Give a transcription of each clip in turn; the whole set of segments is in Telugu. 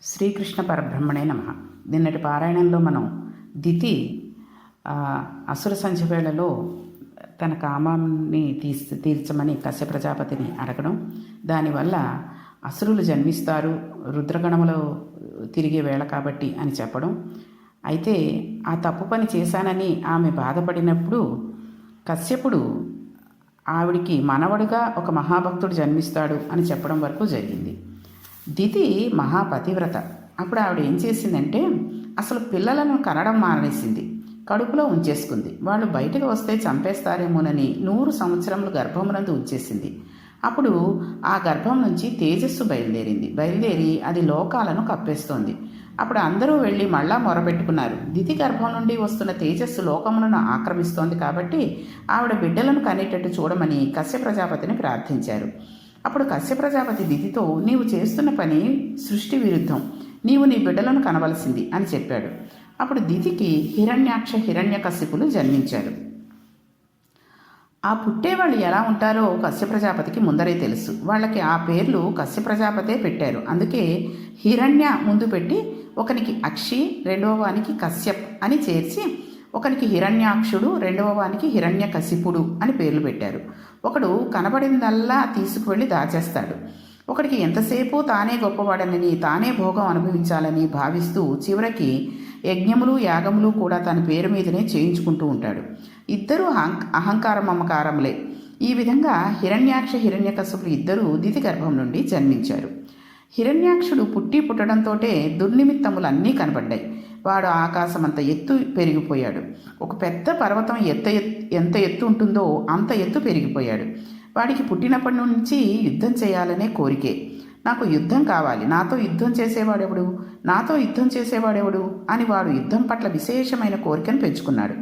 శ్రీకృష్ణ పరబ్రహ్మణే నమః. నిన్నటి పారాయణంలో మనం దితి అసుర సంధ్య వేళలో తన కామాన్ని తీర్చమని కశ్యప ప్రజాపతిని అడగడం, దానివల్ల అసురులు జన్మిస్తారు రుద్రగణములో తిరిగే వేళ కాబట్టి అని చెప్పడం. అయితే ఆ తప్పు పని చేశానని ఆమె బాధపడినప్పుడు కశ్యపుడు ఆవిడికి మనవడుగా ఒక మహాభక్తుడు జన్మిస్తాడు అని చెప్పడం వరకు జరిగింది. దితి మహాపతివ్రత. అప్పుడు ఆవిడ ఏం చేసిందంటే అసలు పిల్లలను కనడం మానేసింది, కడుపులో ఉంచేసుకుంది. వాళ్ళు బయటకు వస్తే చంపేస్తారేమోనని 100 సంవత్సరములు గర్భమునందు ఉంచేసింది. అప్పుడు ఆ గర్భం నుంచి తేజస్సు బయలుదేరి అది లోకాలను కప్పేస్తోంది. అప్పుడు అందరూ వెళ్ళి మళ్ళా మొరపెట్టుకున్నారు, దితి గర్భం నుండి వస్తున్న తేజస్సు లోకములను ఆక్రమిస్తోంది కాబట్టి ఆవిడ బిడ్డలను కనేటట్టు చూడమని కశ్యప ప్రజాపతిని ప్రార్థించారు. అప్పుడు కశ్యప ప్రజాపతి దితితో, నీవు చేస్తున్న పని సృష్టి విరుద్ధం, నీవు నీ బిడ్డలను కనవలసింది అని చెప్పాడు. అప్పుడు దితికి హిరణ్యాక్ష హిరణ్యకశిపులు జన్మించారు. ఆ పుట్టేవాళ్ళు ఎలా ఉంటారో కశ్యప ప్రజాపతికి ముందరే తెలుసు. వాళ్ళకి ఆ పేర్లు కశ్యప ప్రజాపతే పెట్టారు. అందుకే హిరణ్య ముందు పెట్టి ఒకనికి అక్షి, రెండవ వానికి కశ్యప్ అని చేర్చి ఒకనికి హిరణ్యాక్షుడు, రెండవ వానికి హిరణ్యకశిపుడు అని పేర్లు పెట్టారు. ఒకడు కనబడిందల్లా తీసుకువెళ్ళి దాచేస్తాడు. ఒకడికి ఎంతసేపు తానే గొప్పవాడనని, తానే భోగం అనుభవించాలని భావిస్తూ చివరికి యజ్ఞములు యాగములు కూడా తన పేరు మీదనే చేయించుకుంటూ ఉంటాడు. ఇద్దరూ అహంకార మమకారములే. ఈ విధంగా హిరణ్యాక్ష హిరణ్యకశిపులు ఇద్దరూ దితి గర్భం నుండి జన్మించారు. హిరణ్యాక్షుడు పుట్టడంతోటే దుర్నిమిత్తములన్నీ కనబడ్డాయి. వాడు ఆకాశమంత ఎత్తు పెరిగిపోయాడు. ఒక పెద్ద పర్వతం ఎంత ఎత్తు ఉంటుందో అంత ఎత్తు పెరిగిపోయాడు. వాడికి పుట్టినప్పటి నుంచి యుద్ధం చేయాలనే కోరికే. నాకు యుద్ధం కావాలి, నాతో యుద్ధం చేసేవాడెవడు అని వాడు యుద్ధం పట్ల విశేషమైన కోరికను పెంచుకున్నాడు.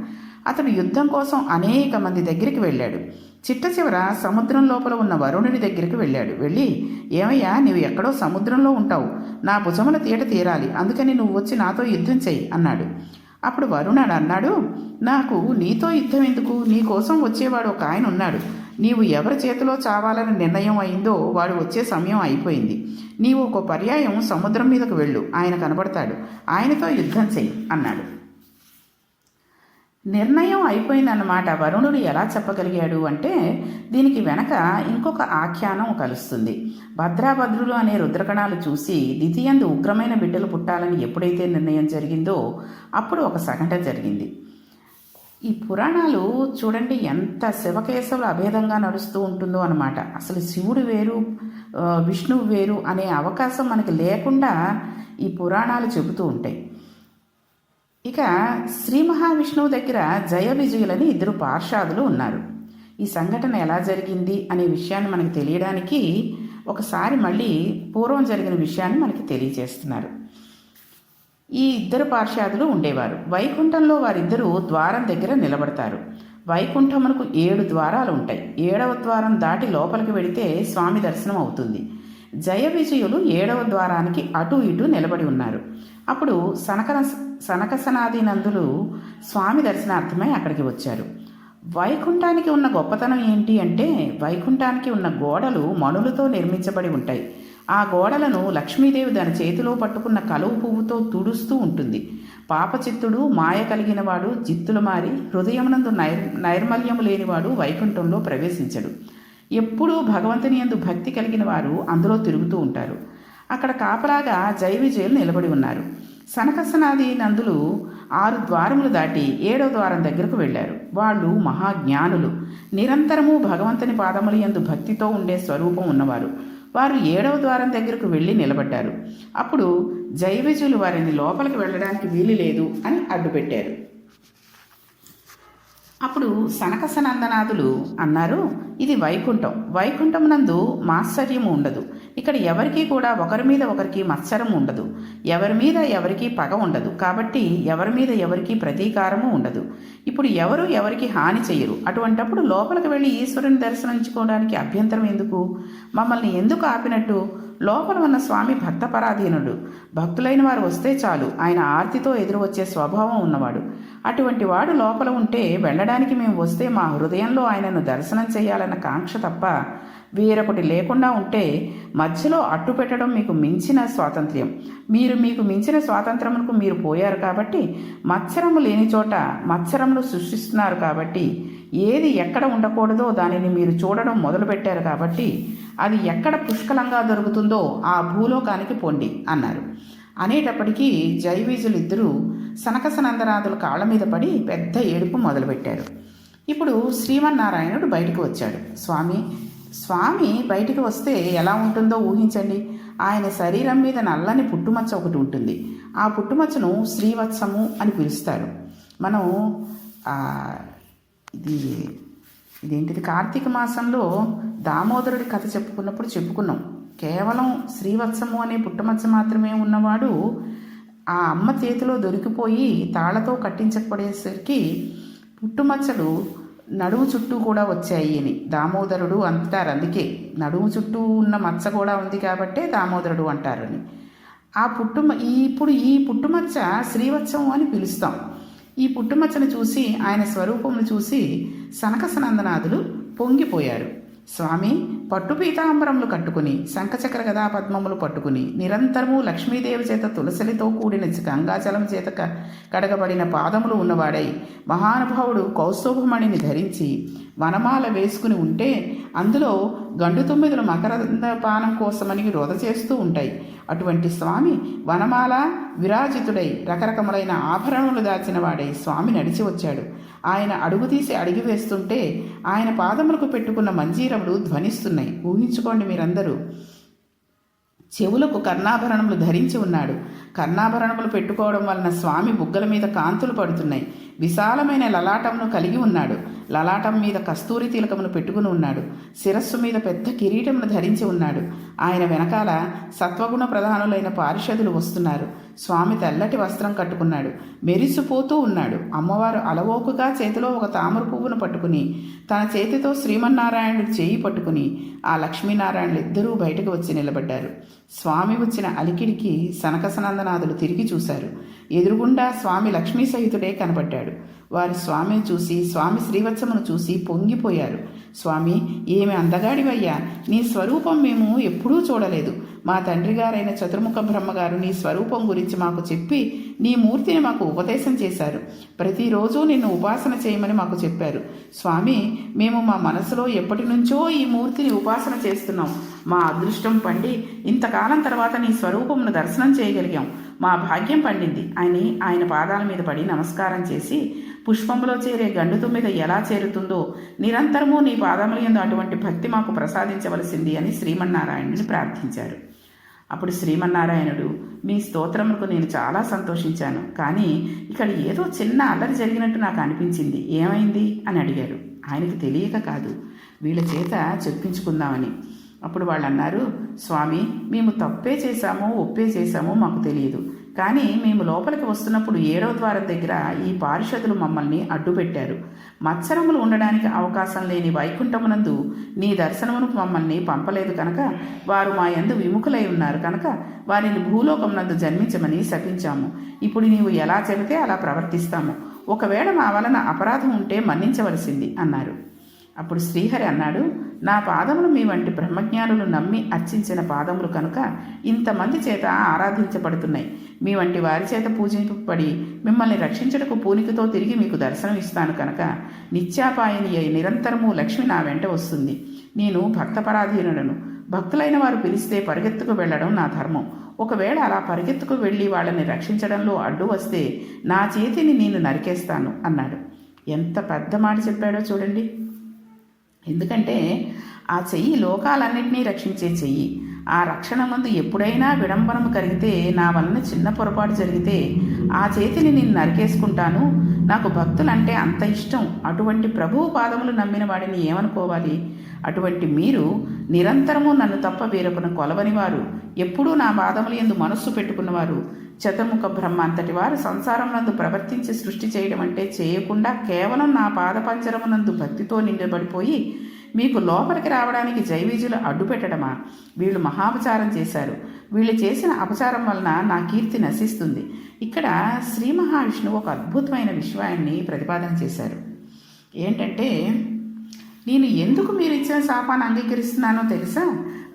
అతడు యుద్ధం కోసం అనేక మంది దగ్గరికి వెళ్ళాడు. చిట్ట చివర సముద్రం లోపల ఉన్న వరుణుడి దగ్గరికి వెళ్ళి, ఏమయ్యా, నీవు ఎక్కడో సముద్రంలో ఉంటావు, నా భుజముల తీరాలి, అందుకని నువ్వు వచ్చి నాతో యుద్ధం చెయ్యి అన్నాడు. అప్పుడు వరుణుడు అన్నాడు, నాకు నీతో యుద్ధం ఎందుకు, నీ కోసం వచ్చేవాడు ఒక ఆయన ఉన్నాడు. నీవు ఎవరి చేతిలో చావాలని నిర్ణయం అయిందో వాడు వచ్చే సమయం అయిపోయింది. నీవు ఒక పర్యాయం సముద్రం మీదకు వెళ్ళు, ఆయన కనబడతాడు, ఆయనతో యుద్ధం చెయ్యి అన్నాడు. నిర్ణయం అయిపోయిందన్నమాట. వరుణుడు ఎలా చెప్పగలిగాడు అంటే దీనికి వెనక ఇంకొక ఆఖ్యానం కలుస్తుంది. భద్రాభద్రులు అనే రుద్రగణాలు చూసి దితియందు ఉగ్రమైన బిడ్డలు పుట్టాలని ఎప్పుడైతే నిర్ణయం జరిగిందో అప్పుడు ఒక సంఘటన జరిగింది. ఈ పురాణాలు చూడండి ఎంత శివకేశవులు అభేదంగా నడుస్తూ ఉంటుందో అన్నమాట. అసలు శివుడు వేరు విష్ణువు వేరు అనే అవకాశం మనకి లేకుండా ఈ పురాణాలు చెబుతూ ఉంటాయి. ఇక శ్రీ మహావిష్ణువు దగ్గర జయ విజయులని 2 పార్షాదులు ఉన్నారు. ఈ సంఘటన ఎలా జరిగింది అనే విషయాన్ని మనకు తెలియడానికి ఒకసారి మళ్ళీ పూర్వం జరిగిన విషయాన్ని మనకి తెలియజేస్తున్నారు. ఈ 2 పార్షాదులు ఉండేవారు. వైకుంఠంలో వారిద్దరూ ద్వారం దగ్గర నిలబడతారు. వైకుంఠమునకు 7 ద్వారాలు ఉంటాయి. 7వ ద్వారం దాటి లోపలికి వెడితే స్వామి దర్శనం అవుతుంది. జయ విజయులు 7వ ద్వారానికి అటు ఇటు నిలబడి ఉన్నారు. అప్పుడు సనకసనాది నందులు స్వామి దర్శనార్థమై అక్కడికి వచ్చారు. వైకుంఠానికి ఉన్న గొప్పతనం ఏంటి అంటే వైకుంఠానికి ఉన్న గోడలు మణులతో నిర్మించబడి ఉంటాయి. ఆ గోడలను లక్ష్మీదేవి తన చేతిలో పట్టుకున్న కలువ పువ్వుతో తుడుస్తూ ఉంటుంది. పాపచిత్తుడు, మాయ కలిగినవాడు, జిత్తులు మారి హృదయమునందు నైర్మల్యము లేనివాడు వైకుంఠంలో ప్రవేశించడు. ఎప్పుడూ భగవంతుని యందు భక్తి కలిగిన వారు అందులో తిరుగుతూ ఉంటారు. అక్కడ కాపలాగా జయ విజయులు నిలబడి ఉన్నారు. సనకసనాది నందులు 6 ద్వారములు దాటి 7వ ద్వారం దగ్గరకు వెళ్ళారు. వాళ్ళు మహాజ్ఞానులు, నిరంతరము భగవంతుని పాదముల యందు భక్తితో ఉండే స్వరూపం ఉన్నవారు. వారు 7వ ద్వారం దగ్గరకు వెళ్ళి నిలబడ్డారు. అప్పుడు జయ విజయులు వారిని లోపలికి వెళ్ళడానికి వీలు లేదు అని అడ్డుపెట్టారు. అప్పుడు సనకసనందనాదులు అన్నారు, ఇది వైకుంఠమునందు మాత్సర్యము ఉండదు. ఇక్కడ ఎవరికీ కూడా ఒకరి మీద ఒకరికి మత్సరం ఉండదు. ఎవరి మీద ఎవరికి పగ ఉండదు. కాబట్టి ఎవరి మీద ఎవరికి ప్రతీకారము ఉండదు. ఇప్పుడు ఎవరు ఎవరికి హాని చెయ్యరు. అటువంటప్పుడు లోపలికి వెళ్ళి ఈశ్వరుని దర్శించుకోవడానికి అభ్యంతరం ఎందుకు? మమ్మల్ని ఎందుకు ఆపినట్టు? లోపల ఉన్న స్వామి భక్తపరాధీనుడు. భక్తులైన వారు వస్తే చాలు, ఆయన ఆర్తితో ఎదురు వచ్చే స్వభావం ఉన్నవాడు. అటువంటి వాడు లోపల ఉంటే వెళ్ళడానికి మేము వస్తే మా హృదయంలో ఆయనను దర్శనం చేయాలన్న కాంక్ష తప్ప వేరొకటి లేకుండా ఉంటే మధ్యలో అట్టు పెట్టడం మీకు మించిన స్వాతంత్ర్యం. మీకు మించిన స్వాతంత్రములకు మీరు పోయారు కాబట్టి, మత్సరము లేని చోట మత్సరములు సృష్టిస్తున్నారు కాబట్టి, ఏది ఎక్కడ ఉండకూడదో దానిని మీరు చూడడం మొదలుపెట్టారు కాబట్టి, అది ఎక్కడ పుష్కలంగా దొరుకుతుందో ఆ భూలోకానికి పొండి అన్నారు. అనేటప్పటికీ జైవీజులిద్దరూ సనకసనందనాథుల కాళ్ళ మీద పడి పెద్ద ఏడుపు మొదలుపెట్టారు. ఇప్పుడు శ్రీమన్నారాయణుడు బయటకు వచ్చాడు. స్వామి బయటికి వస్తే ఎలా ఉంటుందో ఊహించండి. ఆయన శరీరం మీద నల్లని పుట్టుమచ్చ ఒకటి ఉంటుంది. ఆ పుట్టుమచ్చను శ్రీవత్సము అని పిలుస్తారు. మనం ఇదేంటిది కార్తీక మాసంలో దామోదరుడి కథ చెప్పుకున్నాం. కేవలం శ్రీవత్సము అనే పుట్టుమచ్చ మాత్రమే ఉన్నవాడు ఆ అమ్మ చేతిలో దొరికిపోయి తాళ్లతో కట్టించబడేసరికి పుట్టుమచ్చలు నడుము చుట్టూ కూడా వచ్చాయి అని దామోదరుడు అంటారు. అందుకే నడుము చుట్టూ ఉన్న మచ్చ కూడా ఉంది కాబట్టే దామోదరుడు అంటారని. ఇప్పుడు ఈ పుట్టుమచ్చ శ్రీవత్సం అని పిలుస్తాం. ఈ పుట్టుమచ్చను చూసి, ఆయన స్వరూపమును చూసి సనకసనందనాథులు పొంగిపోయారు. స్వామి పట్టు పీతాంబరములు కట్టుకుని, శంఖచక్ర గదా పద్మములు పట్టుకుని, నిరంతరము లక్ష్మీదేవి చేత తులసిలితో కూడిన గంగాజలం చేత కడగబడిన పాదములు ఉన్నవాడై, మహానుభావుడు కౌస్తుభమణిని ధరించి వనమాల వేసుకుని ఉంటే, అందులో గండు తొమ్మిదులు మకరందపానం కోసమని రోద చేస్తూ ఉంటాయి. అటువంటి స్వామి వనమాల విరాజితుడై రకరకములైన ఆభరణములు దాచిన వాడై స్వామి నడిచి వచ్చాడు. ఆయన అడుగు తీసి అడిగి వేస్తుంటే ఆయన పాదములకు పెట్టుకున్న మంజీరములు ధ్వనిస్తున్నాయి. ఊహించుకోండి మీరందరూ. చెవులకు కర్ణాభరణములు ధరించి ఉన్నాడు. కర్ణాభరణములు పెట్టుకోవడం వలన స్వామి బుగ్గల మీద కాంతులు పడుతున్నాయి. విశాలమైన లలాటమును కలిగి ఉన్నాడు. లలాటం మీద కస్తూరి తిలకమును పెట్టుకుని ఉన్నాడు. శిరస్సు మీద పెద్ద కిరీటమును ధరించి ఉన్నాడు. ఆయన వెనకాల సత్వగుణ ప్రధానులైన పారిషదులు వస్తున్నారు. స్వామి తెల్లటి వస్త్రం కట్టుకున్నాడు. మెరిసిపోతూ ఉన్నాడు. అమ్మవారు అలవోకుగా చేతిలో ఒక తామర పువ్వును పట్టుకుని, తన చేతితో శ్రీమన్నారాయణుడు చేయి పట్టుకుని ఆ లక్ష్మీనారాయణులు ఇద్దరూ బయటకు వచ్చి నిలబడ్డారు. స్వామి వచ్చిన అలికిడికి సనకసనందనాథులు తిరిగి చూశారు. ఎదురుగుండా స్వామి లక్ష్మీ సహితుడే కనబడ్డాడు. వారు స్వామిని చూసి, స్వామి శ్రీవత్సమును చూసి పొంగిపోయారు. స్వామి, ఏమి అందగాడివయ్యా! నీ స్వరూపం మేము ఎప్పుడూ చూడలేదు. మా తండ్రి గారైన చతుర్ముఖ బ్రహ్మగారు నీ స్వరూపం గురించి మాకు చెప్పి నీ మూర్తిని మాకు ఉపదేశం చేశారు. ప్రతిరోజు నిన్ను ఉపాసన చేయమని మాకు చెప్పారు. స్వామి, మేము మా మనసులో ఎప్పటి నుంచో ఈ మూర్తిని ఉపాసన చేస్తున్నాం. మా అదృష్టం పండి ఇంతకాలం తర్వాత నీ స్వరూపమును దర్శనం చేయగలిగాం. మా భాగ్యం పండింది అని ఆయన పాదాల మీద పడి నమస్కారం చేసి, పుష్పంలో చేరే గండు మీద ఎలా చేరుతుందో నిరంతరము నీ పాదముల యందు అటువంటి భక్తి మాకు ప్రసాదించవలసింది అని శ్రీమన్నారాయణుని ప్రార్థించారు. అప్పుడు శ్రీమన్నారాయణుడు, మీ స్తోత్రములకు నేను చాలా సంతోషించాను, కానీ ఇక్కడ ఏదో చిన్న అల్లరి జరిగినట్టు నాకు అనిపించింది. ఏమైంది అని అడిగారు. ఆయనకు తెలియక కాదు, వీళ్ళ చేత చెప్పించుకుందామని. అప్పుడు వాళ్ళు అన్నారు, స్వామి, మేము తప్పే చేశామో ఒప్పే చేశామో మాకు తెలియదు, కానీ మేము లోపలికి వస్తున్నప్పుడు 7వ ద్వారం దగ్గర ఈ పారిషదులు మమ్మల్ని అడ్డుపెట్టారు. మత్సరములు ఉండడానికి అవకాశం లేని వైకుంఠమునందు నీ దర్శనమునకు మమ్మల్ని పంపలేదు కనుక, వారు మా యందు విముఖులై ఉన్నారు కనుక వారిని భూలోకమునందు జన్మించమని శపించాము. ఇప్పుడు నీవు ఎలా చెబితే అలా ప్రవర్తిస్తాము. ఒకవేళ మా వలన అపరాధం ఉంటే మన్నించవలసింది అన్నారు. అప్పుడు శ్రీహరి అన్నాడు, నా పాదములు మీ వంటి బ్రహ్మజ్ఞానులు నమ్మి అర్చించిన పాదములు కనుక ఇంతమంది చేత ఆరాధించబడుతున్నాయి. మీ వంటి వారి చేత పూజింపబడి మిమ్మల్ని రక్షించటకు పూనికతో తిరిగి మీకు దర్శనం ఇస్తాను కనుక నిత్యాపాయని అయి నిరంతరము లక్ష్మి నా వెంట వస్తుంది. నేను భక్తపరాధీనుడను. భక్తులైన వారు పిలిస్తే పరిగెత్తుకు వెళ్ళడం నా ధర్మం. ఒకవేళ అలా పరిగెత్తుకు వెళ్ళి వాళ్ళని రక్షించడంలో అడ్డు వస్తే నా చేతిని నేను నరికేస్తాను అన్నాడు. ఎంత పెద్ద మాట చెప్పాడో చూడండి. ఎందుకంటే ఆ చెయ్యి లోకాలన్నింటినీ రక్షించే చెయ్యి. ఆ రక్షణ ముందు ఎప్పుడైనా విడంబనము కలిగితే, నా వలన చిన్న పొరపాటు జరిగితే ఆ చేతిని నేను నరికేసుకుంటాను. నాకు భక్తులంటే అంత ఇష్టం. అటువంటి ప్రభువు పాదములు నమ్మిన వాడిని ఏమనుకోవాలి? అటువంటి మీరు నిరంతరము నన్ను తప్ప వేరొకను కొలవని వారు, ఎప్పుడూ నా పాదములు యందు మనస్సు పెట్టుకున్నవారు, చతుర్ముఖ బ్రహ్మ అంతటి వారు సంసారం నందు ప్రవర్తించి సృష్టి చేయడం అంటే చేయకుండా కేవలం నా పాదపంజరమునందు భక్తితో నిండబడిపోయి మీకు లోపలికి రావడానికి జైవీజులు అడ్డుపెట్టడమా? వీళ్ళు మహాపచారం చేశారు. వీళ్ళు చేసిన అపచారం వలన నా కీర్తి నశిస్తుంది. ఇక్కడ శ్రీ మహావిష్ణువు ఒక అద్భుతమైన విషయాన్ని ప్రతిపాదన చేశారు. ఏంటంటే, నేను ఎందుకు మీరు ఇచ్చిన శాపాన్ని అంగీకరిస్తున్నానో తెలుసా?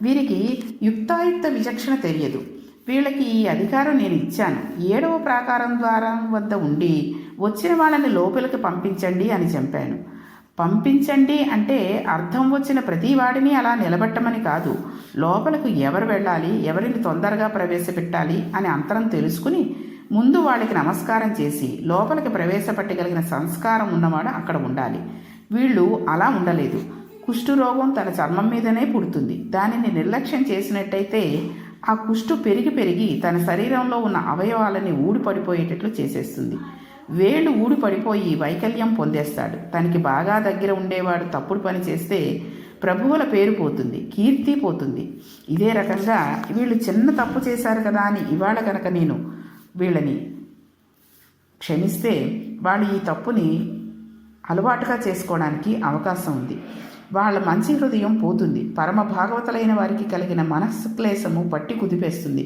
వీరికి యుక్తాయుక్త విచక్షణ తెలియదు. వీళ్ళకి ఈ అధికారం నేను ఇచ్చాను. 7వ ప్రాకారం ద్వారం వద్ద ఉండి వచ్చిన వాళ్ళని లోపలికి పంపించండి అని చెప్పాను. పంపించండి అంటే అర్థం వచ్చిన ప్రతి వాడిని అలా నిలబెట్టమని కాదు. లోపలకు ఎవరు వెళ్ళాలి, ఎవరిని తొందరగా ప్రవేశపెట్టాలి అని అంతరం తెలుసుకుని ముందు వాళ్ళకి నమస్కారం చేసి లోపలికి ప్రవేశపెట్టగలిగిన సంస్కారం ఉన్నవాడు అక్కడ ఉండాలి. వీళ్ళు అలా ఉండలేదు. కుష్ఠరోగం తన చర్మం మీదనే పుడుతుంది. దానిని నిర్లక్ష్యం చేసినట్టయితే ఆ కుష్టు పెరిగి పెరిగి తన శరీరంలో ఉన్న అవయవాలని ఊడిపడిపోయేటట్లు చేసేస్తుంది. వేళ్ళు ఊడిపడిపోయి వైకల్యం పొందేస్తాడు. తనకి బాగా దగ్గర ఉండేవాడు తప్పుడు పని చేస్తే ప్రభువుల పేరు పోతుంది, కీర్తి పోతుంది. ఇదే రకంగా వీళ్ళు చిన్న తప్పు చేశారు కదా అని ఇవాళ కనుక నేను వీళ్ళని క్షమిస్తే వాళ్ళు ఈ తప్పుని అలవాటుగా చేసుకోవడానికి అవకాశం ఉంది. వాళ్ళ మంచి హృదయం పోతుంది. పరమ భాగవతులైన వారికి కలిగిన మనస్సు క్లేశము పట్టి కుదిపేస్తుంది.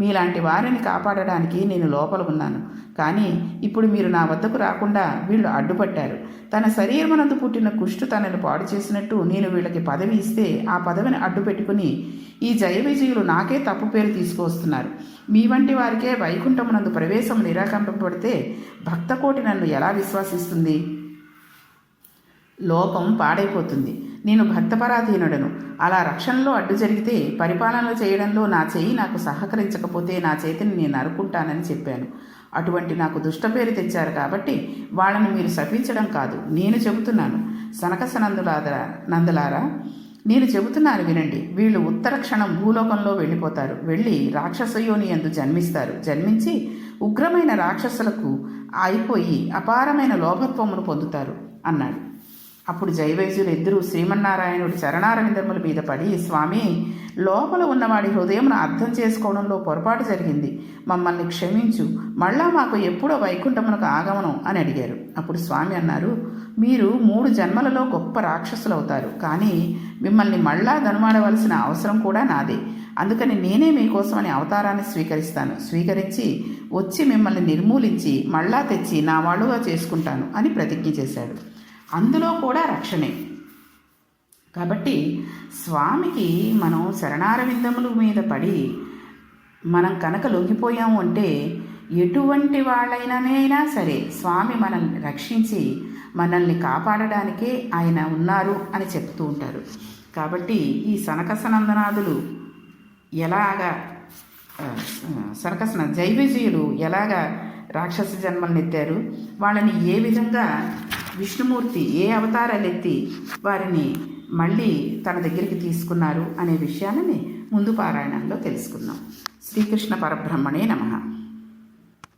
మీలాంటి వారిని కాపాడడానికి నేను లోపల ఉన్నాను. కానీ ఇప్పుడు మీరు నా వద్దకు రాకుండా వీళ్ళు అడ్డుపట్టారు. తన శరీరమునందు పుట్టిన కుష్టు తనను పాడు చేసినట్టు నేను వీళ్ళకి పదవి ఇస్తే ఆ పదవిని అడ్డు పెట్టుకుని ఈ జయ విజయులు నాకే తప్పు పేరు తీసుకువస్తున్నారు. మీ వంటి వారికే వైకుంఠమునందు ప్రవేశం నిరాకంపబడితే భక్తకోటి నన్ను ఎలా విశ్వసిస్తుంది? లోకం పాడైపోతుంది. నేను భక్తపరాధీనుడను. అలా రక్షణలో అడ్డు జరిగితే, పరిపాలన చేయడంలో నా చెయ్యి నాకు సహకరించకపోతే నా చేతిని నేను నరుకుంటానని చెప్పాను. అటువంటి నాకు దుష్ట పేరు తెచ్చారు కాబట్టి వాళ్ళని మీరు శపించడం కాదు, నేను చెబుతున్నాను. నందలారా నేను చెబుతున్నాను వినండి. వీళ్ళు ఉత్తర క్షణం భూలోకంలో వెళ్ళిపోతారు. వెళ్ళి రాక్షసయోని యందు జన్మిస్తారు. జన్మించి ఉగ్రమైన రాక్షసులకు అయిపోయి అపారమైన లోభత్వమును పొందుతారు అన్నాడు. అప్పుడు జయవైద్యులు ఇద్దరూ శ్రీమన్నారాయణుడి చరణారవిందముల మీద పడి, స్వామి, లోపల ఉన్నవాడి హృదయమును అర్థం చేసుకోవడంలో పొరపాటు జరిగింది, మమ్మల్ని క్షమించు, మళ్ళా మాకు ఎప్పుడో వైకుంఠమునకు ఆగమనం అని అడిగారు. అప్పుడు స్వామి అన్నారు, మీరు 3 జన్మలలో గొప్ప రాక్షసులవుతారు. కానీ మిమ్మల్ని మళ్ళా గనుమాడవలసిన అవసరం కూడా నాదే. అందుకని నేనే మీకోసమని అవతారాన్ని స్వీకరిస్తాను. స్వీకరించి వచ్చి మిమ్మల్ని నిర్మూలించి మళ్ళా తెచ్చి నా వాళ్ళుగా చేసుకుంటాను అని ప్రతిజ్ఞ చేశాడు. అందులో కూడా రక్షణే. కాబట్టి స్వామికి మనం శరణారవిందముల మీద పడి మనం కనుక లొంగిపోయాము అంటే ఎటువంటి వాళ్ళైనా సరే స్వామి మనల్ని రక్షించి మనల్ని కాపాడడానికే ఆయన ఉన్నారు అని చెప్తూ ఉంటారు. కాబట్టి ఈ సనకసనందనాదులు ఎలాగా జైవిజయులు ఎలాగా రాక్షస జన్మలనెత్తారు, వాళ్ళని ఏ విధంగా విష్ణుమూర్తి ఏ అవతారాలు ఎత్తి వారిని మళ్ళీ తన దగ్గరికి తీసుకున్నారు అనే విషయాలని ముందు పారాయణంలో తెలుసుకుందాం. శ్రీకృష్ణ పరబ్రహ్మణే నమః.